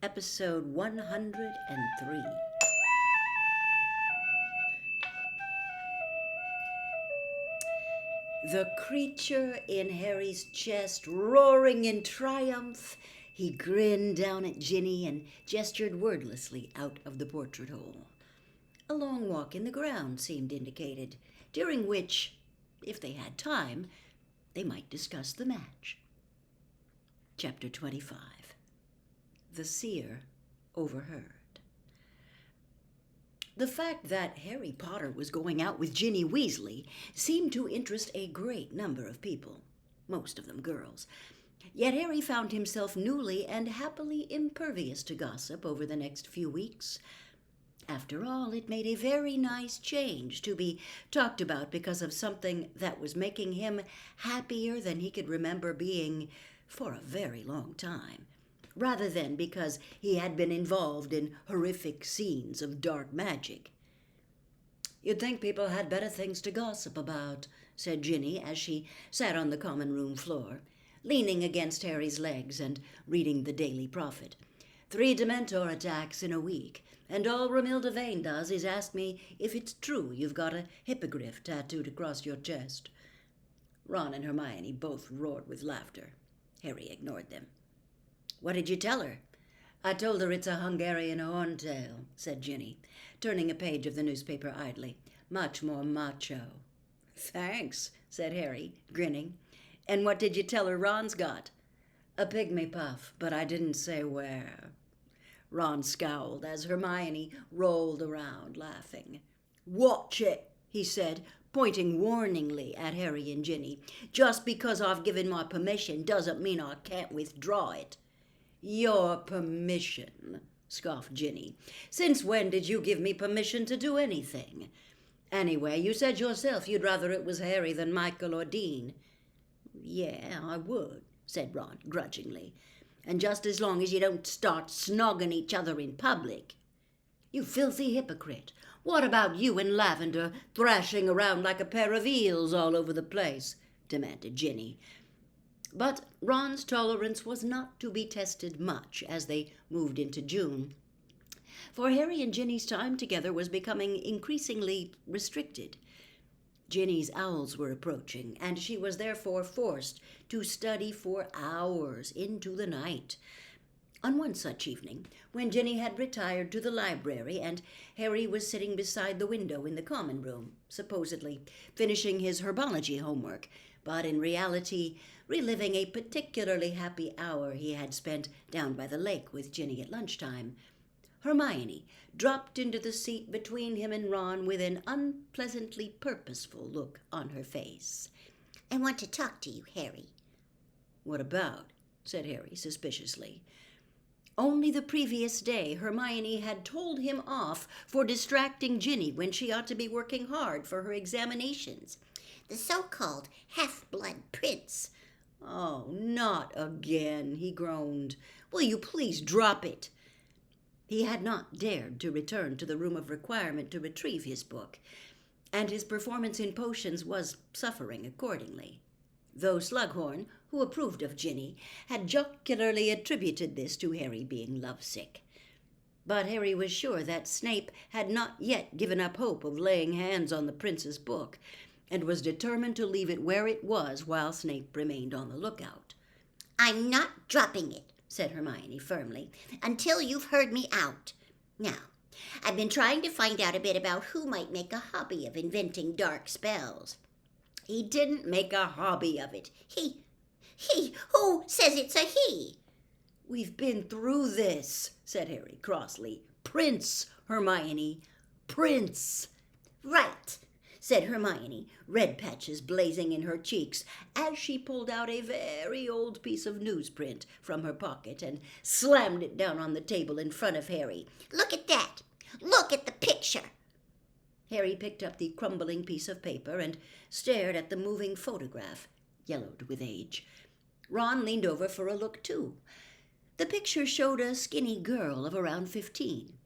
Episode 103. The creature in Harry's chest roaring in triumph, he grinned down at Ginny and gestured wordlessly out of the portrait hole. A long walk in the grounds seemed indicated, during which, if they had time, they might discuss the match. Chapter 25. The Seer Overheard. The fact that Harry Potter was going out with Ginny Weasley seemed to interest a great number of people, most of them girls. Yet Harry found himself newly and happily impervious to gossip over the next few weeks. After all, it made a very nice change to be talked about because of something that was making him happier than he could remember being for a very long time, rather than because he had been involved in horrific scenes of dark magic. "You'd think people had better things to gossip about," said Ginny as she sat on the common room floor, leaning against Harry's legs and reading the Daily Prophet. "3 Dementor attacks in a week, and all Romilda Vane does is ask me if it's true you've got a hippogriff tattooed across your chest." Ron and Hermione both roared with laughter. Harry ignored them. "What did you tell her?" "I told her it's a Hungarian horntail," said Ginny, turning a page of the newspaper idly. "Much more macho." "Thanks," said Harry, grinning. "And what did you tell her Ron's got?" "A pygmy puff, but I didn't say where." Ron scowled as Hermione rolled around, laughing. "Watch it," he said, pointing warningly at Harry and Ginny. "Just because I've given my permission doesn't mean I can't withdraw it." "Your permission?" scoffed Ginny. "Since when did you give me permission to do anything? Anyway, you said yourself you'd rather it was Harry than Michael or Dean." "Yeah, I would," said Ron grudgingly. "And just as long as you don't start snogging each other in public." "You filthy hypocrite. What about you and Lavender thrashing around like a pair of eels all over the place?" demanded Ginny. But Ron's tolerance was not to be tested much as they moved into June, for Harry and Ginny's time together was becoming increasingly restricted. Ginny's owls were approaching, and she was therefore forced to study for hours into the night. On one such evening, when Ginny had retired to the library and Harry was sitting beside the window in the common room, supposedly finishing his herbology homework, but in reality reliving a particularly happy hour he had spent down by the lake with Ginny at lunchtime, Hermione dropped into the seat between him and Ron with an unpleasantly purposeful look on her face. "I want to talk to you, Harry." "What about?" said Harry suspiciously. Only the previous day Hermione had told him off for distracting Ginny when she ought to be working hard for her examinations. "The so-called half-blood prince." "Oh, not again," he groaned. "Will you please drop it?" He had not dared to return to the room of requirement to retrieve his book, and his performance in potions was suffering accordingly, though Slughorn, who approved of Ginny, had jocularly attributed this to Harry being lovesick. But Harry was sure that Snape had not yet given up hope of laying hands on the prince's book, and was determined to leave it where it was while Snape remained on the lookout. "I'm not dropping it," said Hermione firmly, "until you've heard me out. Now, I've been trying to find out a bit about who might make a hobby of inventing dark spells." "He didn't make a hobby of it." He, who says it's a he?" "We've been through this," said Harry crossly. "Prince, Hermione, Prince." "Right," said Hermione, red patches blazing in her cheeks, as she pulled out a very old piece of newsprint from her pocket and slammed it down on the table in front of Harry. "Look at that! Look at the picture!" Harry picked up the crumbling piece of paper and stared at the moving photograph, yellowed with age. Ron leaned over for a look too. The picture showed a skinny girl of around 15.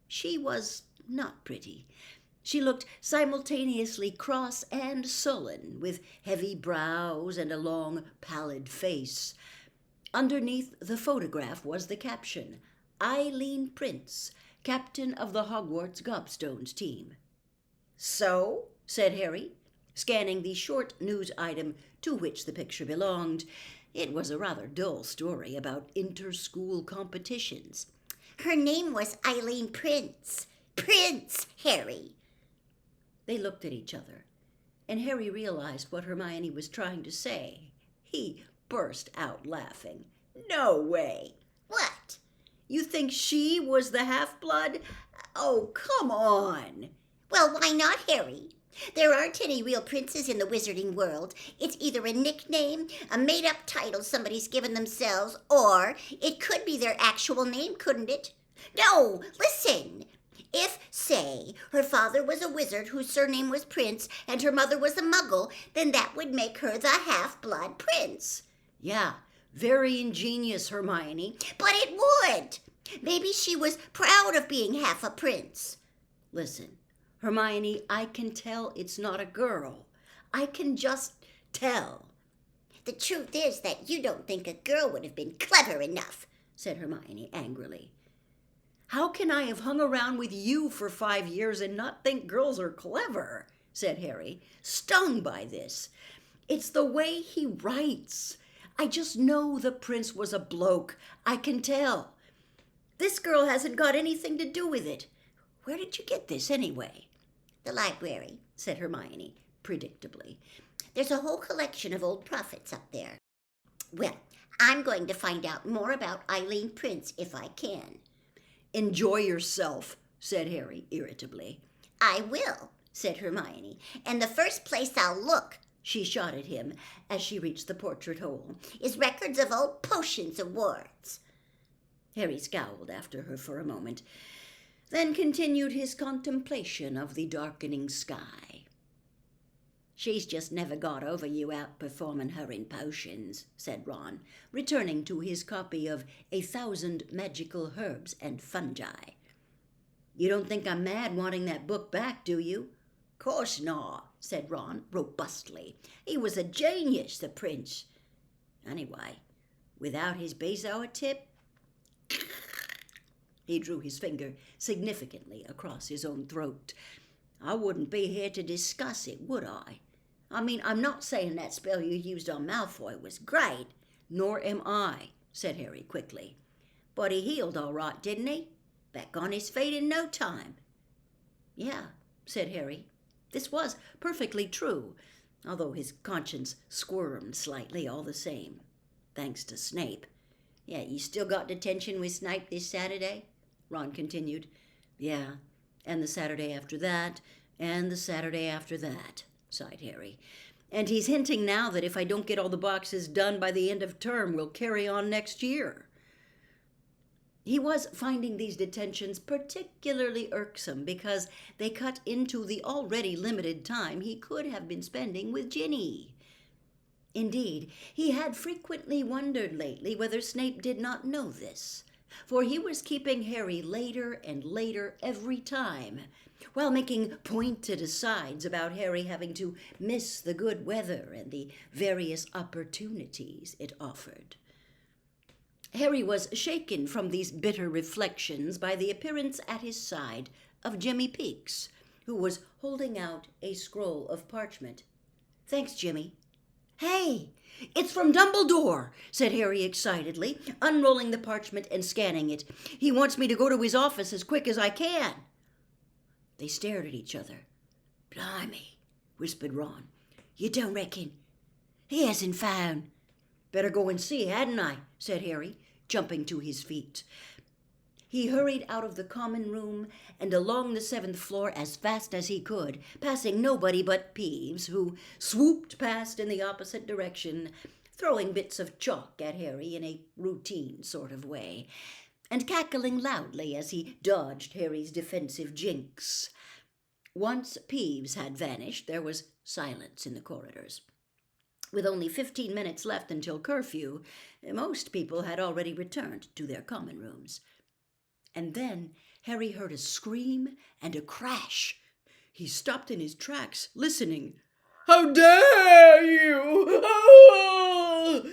She was not pretty. She looked simultaneously cross and sullen, with heavy brows and a long, pallid face. Underneath the photograph was the caption, Eileen Prince, captain of the Hogwarts Gobstones team. So? Said Harry, scanning the short news item to which the picture belonged. It was a rather dull story about inter-school competitions. Her name was Eileen Prince. Prince, Harry. They looked at each other, and Harry realized what Hermione was trying to say. He burst out laughing. No way! What? You think she was the half-blood? Oh, come on! Well, why not, Harry? There aren't any real princes in the wizarding world. It's either a nickname, a made-up title somebody's given themselves, or it could be their actual name, couldn't it? No, listen. If, say, her father was a wizard whose surname was Prince and her mother was a muggle, then that would make her the half-blood prince. Yeah, very ingenious, Hermione. But it would. Maybe she was proud of being half a prince. Listen, Hermione, I can tell it's not a girl. I can just tell. The truth is that you don't think a girl would have been clever enough, said Hermione angrily. How can I have hung around with you for 5 years and not think girls are clever? Said Harry, stung by this. It's the way he writes. I just know the prince was a bloke. I can tell. This girl hasn't got anything to do with it. Where did you get this anyway? The library, said Hermione, predictably. There's a whole collection of old prophets up there. Well, I'm going to find out more about Eileen Prince if I can. Enjoy yourself, said Harry irritably. I will, said Hermione, and the first place I'll look, she shot at him as she reached the portrait hole, is records of old potions awards. Harry scowled after her for a moment, then continued his contemplation of the darkening sky. She's just never got over you outperforming her in potions, said Ron, returning to his copy of 1,000 Magical Herbs and Fungi. You don't think I'm mad wanting that book back, do you? Course not, said Ron robustly. He was a genius, the prince. Anyway, without his Bezoar tip... He drew his finger significantly across his own throat. I wouldn't be here to discuss it, would I? I mean, I'm not saying that spell you used on Malfoy was great. Nor am I, said Harry quickly. But he healed all right, didn't he? Back on his feet in no time. Yeah, said Harry. This was perfectly true, although his conscience squirmed slightly all the same. Thanks to Snape. Yeah, you still got detention with Snape this Saturday? Ron continued. Yeah, and the Saturday after that, and the Saturday after that, sighed Harry. And he's hinting now that if I don't get all the boxes done by the end of term, we'll carry on next year. He was finding these detentions particularly irksome because they cut into the already limited time he could have been spending with Ginny. Indeed, he had frequently wondered lately whether Snape did not know this, for he was keeping Harry later and later every time, while making pointed asides about Harry having to miss the good weather and the various opportunities it offered. Harry was shaken from these bitter reflections by the appearance at his side of Jimmy Peakes, who was holding out a scroll of parchment. Thanks, Jimmy. Hey, it's from Dumbledore, said Harry excitedly, unrolling the parchment and scanning it. He wants me to go to his office as quick as I can. They stared at each other. Blimey, whispered Ron. You don't reckon he hasn't found? Better go and see, hadn't I? Said Harry, jumping to his feet. He hurried out of the common room and along the 7th floor as fast as he could, passing nobody but Peeves, who swooped past in the opposite direction, throwing bits of chalk at Harry in a routine sort of way, and cackling loudly as he dodged Harry's defensive jinx. Once Peeves had vanished, there was silence in the corridors. With only 15 minutes left until curfew, most people had already returned to their common rooms. And then Harry heard a scream and a crash. He stopped in his tracks, listening. How dare you! Oh!